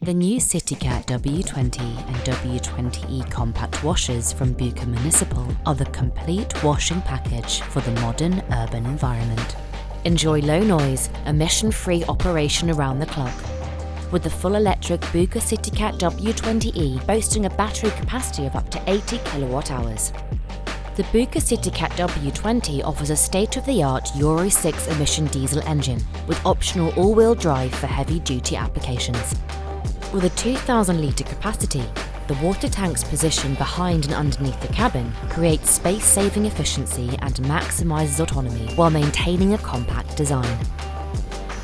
The new CityCat W20 and W20e compact washers from Bucher Municipal are the complete washing package for the modern urban environment. Enjoy low noise, emission-free operation around the clock. With the full electric Bucher CityCat W20e boasting a battery capacity of up to 80 kilowatt hours. The Bucher CityCat W20 offers a state-of-the-art Euro 6 emission diesel engine with optional all-wheel drive for heavy-duty applications. With a 2,000-litre capacity, the water tanks positioned behind and underneath the cabin create space-saving efficiency and maximises autonomy while maintaining a compact design.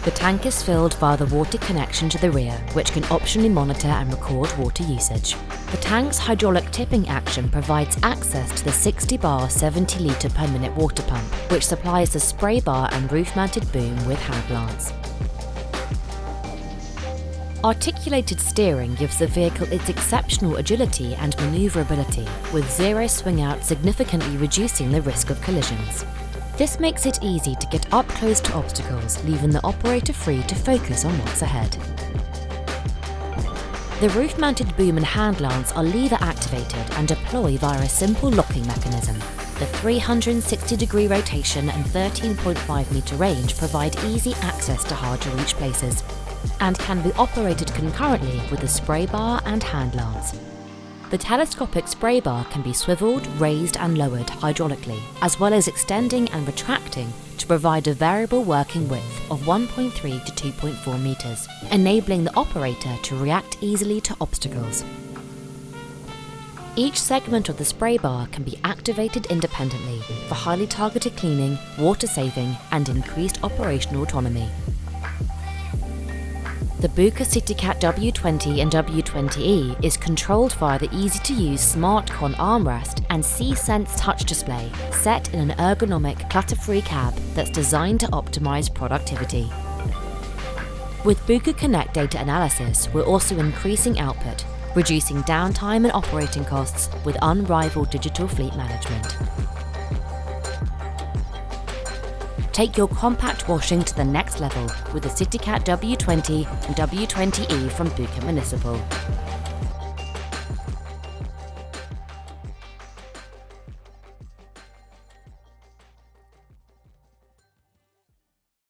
The tank is filled via the water connection to the rear, which can optionally monitor and record water usage. The tank's hydraulic tipping action provides access to the 60-bar 70-litre per minute water pump, which supplies the spray bar and roof-mounted boom with handlines. Articulated steering gives the vehicle its exceptional agility and manoeuvrability, with zero swing out significantly reducing the risk of collisions. This makes it easy to get up close to obstacles, leaving the operator free to focus on what's ahead. The roof-mounted boom and handlines are lever-activated and deploy via a simple locking mechanism. The 360-degree rotation and 13.5-metre range provide easy access to hard-to-reach places, and can be operated concurrently with the spray bar and handlines. The telescopic spray bar can be swiveled, raised and lowered hydraulically, as well as extending and retracting to provide a variable working width of 1.3 to 2.4 metres, enabling the operator to react easily to obstacles. Each segment of the spray bar can be activated independently for highly targeted cleaning, water saving and increased operational autonomy. The Bucher CityCat W20 and W20e is controlled via the easy-to-use SmartCon armrest and C-Sense touch display, set in an ergonomic, clutter-free cab that's designed to optimize productivity. With Bucher Connect data analysis, we're also increasing output, reducing downtime and operating costs with unrivaled digital fleet management. Take your compact washing to the next level with the CityCat W20 and W20e from Bucher Municipal.